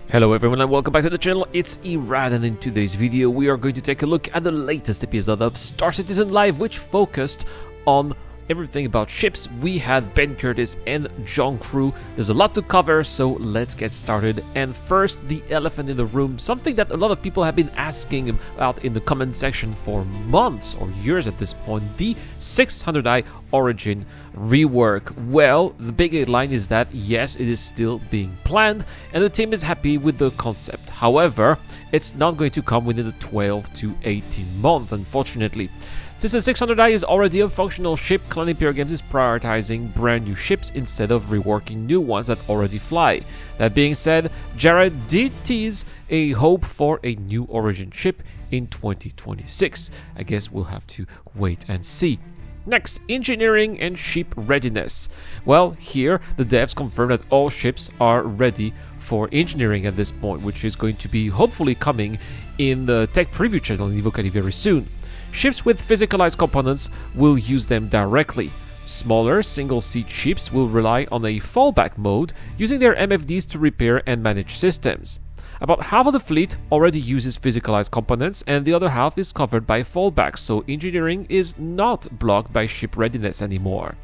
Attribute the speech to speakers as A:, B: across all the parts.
A: Hello everyone and welcome back to the channel, it's Irad, and in today's video we are going to take a look at the latest episode of Star Citizen Live, which focused on everything about ships. We had Ben Curtis and John Crew. There's a lot to cover, so let's get started. And first, the elephant in the room, something that a lot of people have been asking about in the comment section for months or years at this point, the 600i Origin Rework. Well, the big headline is that yes, it is still being planned and the team is happy with the concept. However, it's not going to come within the 12 to 18 months, unfortunately. Since the 600i is already a functional ship, Clan Imperial Games is prioritizing brand new ships instead of reworking new ones that already fly. That being said, Jared did tease a hope for a new Origin ship in 2026. I guess we'll have to wait and see. Next, engineering and ship readiness. Well, here the devs confirm that all ships are ready for engineering at this point, which is going to be hopefully coming in the tech preview channel in Evocati very soon. Ships with physicalized components will use them directly. Smaller single-seat ships will rely on a fallback mode, using their MFDs to repair and manage systems. About half of the fleet already uses physicalized components, and the other half is covered by fallbacks, so engineering is not blocked by ship readiness anymore.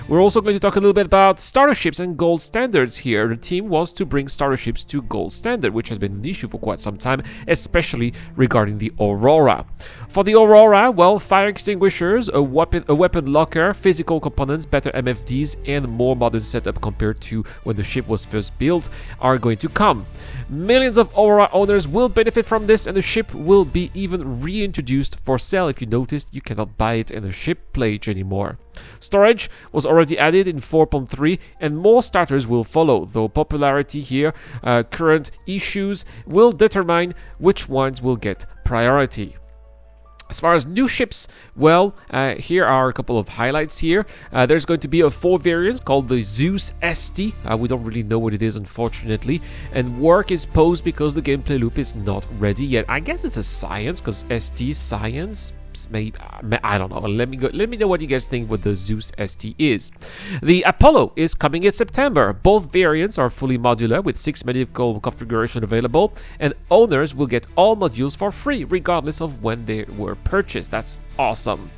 A: We're also going to talk a little bit about starter ships and gold standards here. The team wants to bring starter ships to gold standard, which has been an issue for quite some time, especially regarding the Aurora. For the Aurora, well, fire extinguishers, a weapon locker, physical components, better MFDs, and more modern setup compared to when the ship was first built are going to come. Millions of Aurora owners will benefit from this, and the ship will be even reintroduced for sale. If you noticed, you cannot buy it in a ship page anymore. Storage was already added in 4.3 and more starters will follow, though popularity here, current issues will determine which ones will get priority. As far as new ships, well, here are a couple of highlights here. There's going to be a 4 variant called the Zeus ST. We don't really know what it is, unfortunately. And work is paused because the gameplay loop is not ready yet. I guess it's a science, because ST science. Maybe, I don't know. Let me know what you guys think what the Zeus ST is. The Apollo is coming in September. Both variants are fully modular with 6 medical configuration available, and owners will get all modules for free regardless of when they were purchased. That's awesome.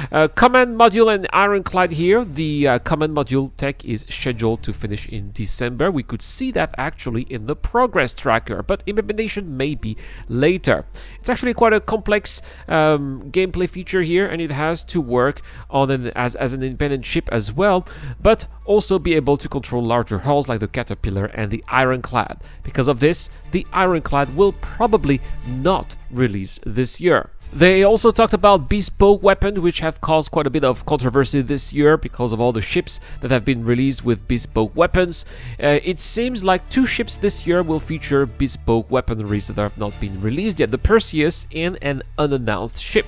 A: Command module and Ironclad here. The command module tech is scheduled to finish in December. We could see that actually in the progress tracker, but implementation may be later. It's actually quite a complex gameplay feature here, and it has to work on as an independent ship as well, but also be able to control larger hulls like the Caterpillar and the Ironclad. Because of this, the Ironclad will probably not release this year. They also talked about bespoke weapons, which have caused quite a bit of controversy this year because of all the ships that have been released with bespoke weapons. It seems like 2 ships this year will feature bespoke weaponries that have not been released yet, the Perseus and an unannounced ship.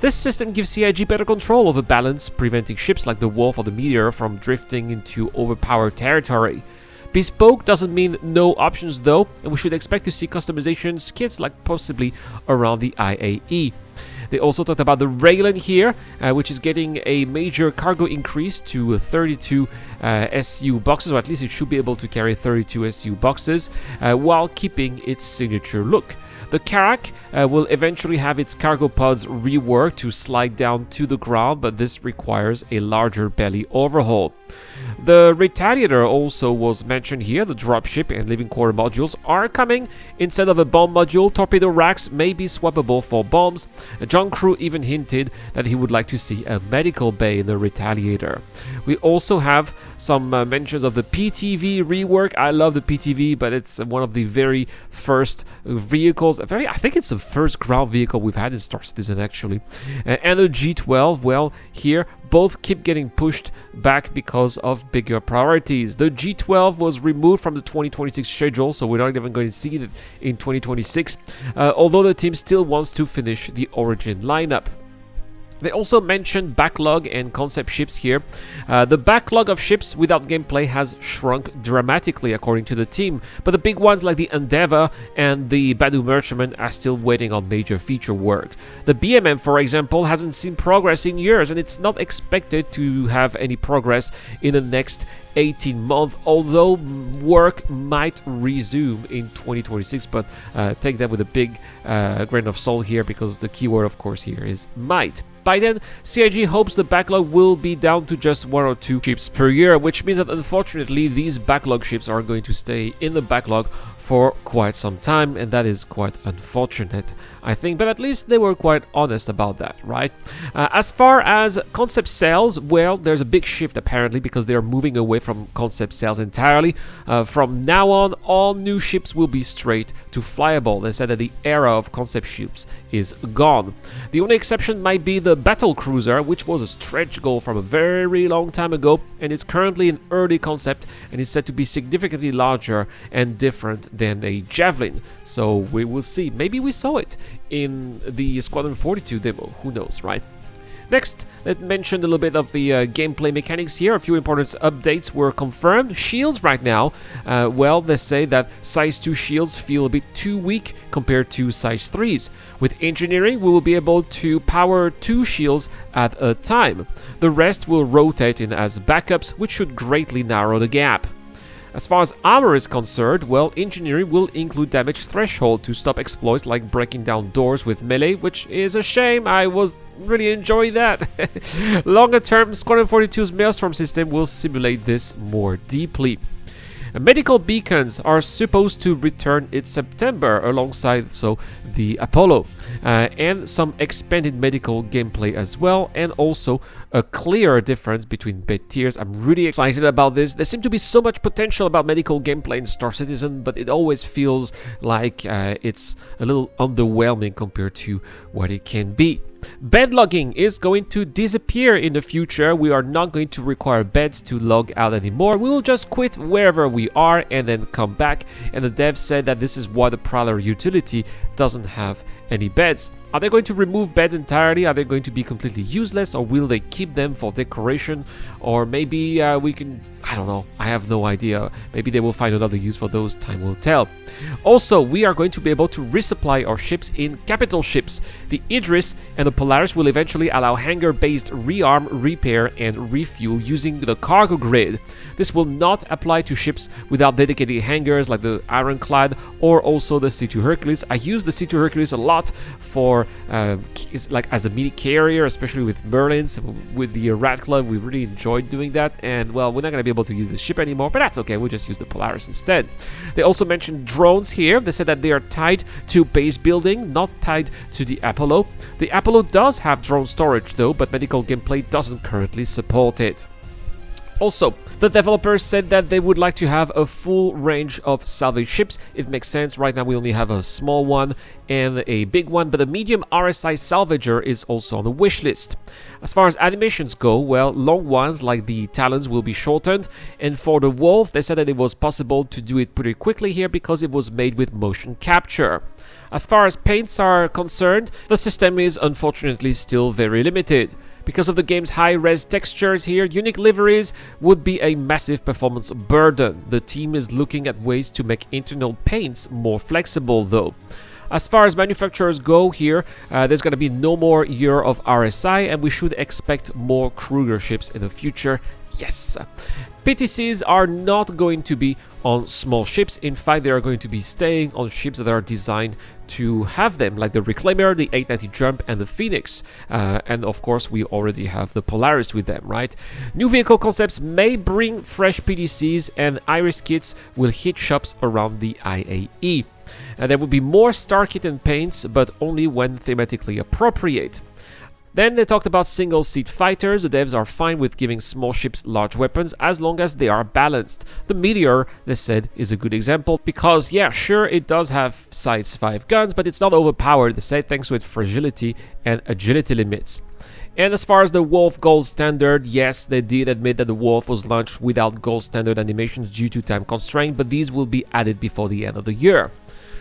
A: This system gives CIG better control over balance, preventing ships like the Wolf or the Meteor from drifting into overpowered territory. Bespoke doesn't mean no options though, and we should expect to see customizations kits like possibly around the IAE. They also talked about the Raylan here, which is getting a major cargo increase to 32 SU boxes, or at least it should be able to carry 32 SU boxes while keeping its signature look. The Karak will eventually have its cargo pods reworked to slide down to the ground, but this requires a larger belly overhaul. The Retaliator also was mentioned here. The dropship and living quarter modules are coming. Instead of a bomb module, torpedo racks may be swappable for bombs. John Crew even hinted that he would like to see a medical bay in the Retaliator. We also have some mentions of the PTV rework. I love the PTV, but it's one of the very first vehicles. I think it's the first ground vehicle we've had in Star Citizen, actually. And the G12, well, here both keep getting pushed back because of bigger priorities. The G12 was removed from the 2026 schedule, so we're not even going to see it in 2026, although the team still wants to finish the Origin lineup. They also mentioned backlog and concept ships here. The backlog of ships without gameplay has shrunk dramatically according to the team, but the big ones like the Endeavour and the Badu Merchantman are still waiting on major feature work. The BMM, for example, hasn't seen progress in years, and it's not expected to have any progress in the next 18 months, although work might resume in 2026, but take that with a big grain of salt here, because the keyword of course here is might. By then, CIG hopes the backlog will be down to just 1 or 2 ships per year, which means that unfortunately these backlog ships are going to stay in the backlog for quite some time, and that is quite unfortunate, I think, but at least they were quite honest about that, right? As far as concept sales, well, there's a big shift apparently, because they are moving away from concept sales entirely. From now on, all new ships will be straight to flyable. They said that the era of concept ships is gone. The only exception might be the Battlecruiser, which was a stretch goal from a very long time ago, and is currently an early concept and is said to be significantly larger and different than a Javelin. So we will see. Maybe we saw it in the Squadron 42 demo, who knows, right? Next, let's mention a little bit of the gameplay mechanics here. A few important updates were confirmed. Shields right now, well, they say that size 2 shields feel a bit too weak compared to size 3s. With engineering, we will be able to power 2 shields at a time. The rest will rotate in as backups, which should greatly narrow the gap. As far as armor is concerned, well, engineering will include damage threshold to stop exploits like breaking down doors with melee, which is a shame. I was really enjoying that. Longer term, Squadron 42's Maelstrom system will simulate this more deeply. Medical beacons are supposed to return in September alongside the Apollo, and some expanded medical gameplay as well, and also a clear difference between bed tiers. I'm really excited about this. There seems to be so much potential about medical gameplay in Star Citizen, but it always feels like it's a little underwhelming compared to what it can be. Bed logging is going to disappear in the future. We are not going to require beds to log out anymore. We will just quit wherever we are and then come back. And the devs said that this is why the Prowler utility doesn't have any beds. Are they going to remove beds entirely? Are they going to be completely useless, or will they keep them for decoration? Or maybe we can, I don't know, I have no idea. Maybe they will find another use for those, time will tell. Also, we are going to be able to resupply our ships in capital ships. The Idris and the Polaris will eventually allow hangar-based rearm, repair, and refuel using the cargo grid. This will not apply to ships without dedicated hangars like the Ironclad or also the C2 Hercules. I use the C2 Hercules a lot for like as a mini carrier, especially with Merlins. With the Rat Club, we really enjoyed doing that, and well, we're not going to be able to use the ship anymore, but that's okay, we'll just use the Polaris instead. They also mentioned drones here. They said that they are tied to base building, not tied to the Apollo. The Apollo does have drone storage though, but medical gameplay doesn't currently support it. Also, the developers said that they would like to have a full range of salvage ships. It makes sense. Right now we only have a small one and a big one, but a medium RSI salvager is also on the wish list. As far as animations go, well, long ones like the Talons will be shortened, and for the Wolf, they said that it was possible to do it pretty quickly here because it was made with motion capture. As far as paints are concerned, the system is unfortunately still very limited. Because of the game's high-res textures here, unique liveries would be a massive performance burden. The team is looking at ways to make internal paints more flexible though. As far as manufacturers go here, there's going to be no more year of RSI, and we should expect more Kruger ships in the future. Yes! PTCs are not going to be on small ships. In fact, they are going to be staying on ships that are designed to have them, like the Reclaimer, the 890 Jump, and the Phoenix. And of course, we already have the Polaris with them, right? New vehicle concepts may bring fresh PTCs, and Iris kits will hit shops around the IAE. There will be more Star Kit and paints, but only when thematically appropriate. Then they talked about single-seat fighters. The devs are fine with giving small ships large weapons as long as they are balanced. The Meteor, they said, is a good example because, yeah, sure, it does have size 5 guns, but it's not overpowered, they said, thanks to its fragility and agility limits. And as far as the Wolf Gold Standard, yes, they did admit that the Wolf was launched without Gold Standard animations due to time constraint, but these will be added before the end of the year.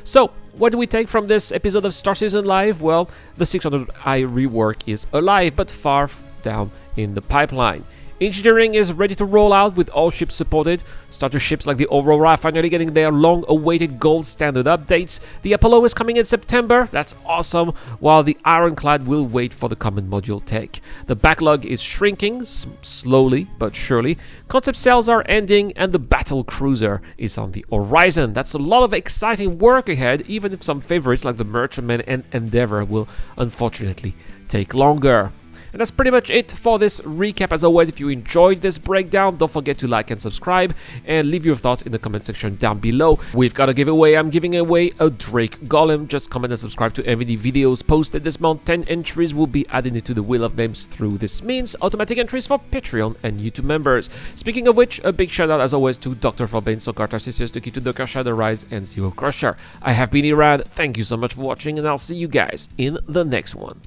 A: So, what do we take from this episode of Star Citizen Live? Well, the 600i Rework is alive, but far down in the pipeline. Engineering is ready to roll out with all ships supported. Starter ships like the Aurora finally getting their long-awaited gold standard updates. The Apollo is coming in September, that's awesome, while the Ironclad will wait for the common module tech. The backlog is shrinking, slowly but surely. Concept sales are ending, and the Battlecruiser is on the horizon. That's a lot of exciting work ahead, even if some favorites like the Merchantman and Endeavour will unfortunately take longer. And that's pretty much it for this recap. As always, if you enjoyed this breakdown, don't forget to like and subscribe and leave your thoughts in the comment section down below. We've got a giveaway. I'm giving away a Drake Golem. Just comment and subscribe to every videos posted this month. 10 entries will be added into the wheel of names through this means. Automatic entries for Patreon and YouTube members. Speaking of which, a big shout out as always to Dr. Forbane, Sokar, Sisters, Tuki, Doka, Shadow Rise, and Zero Crusher. I have been Irad. Thank you so much for watching, and I'll see you guys in the next one.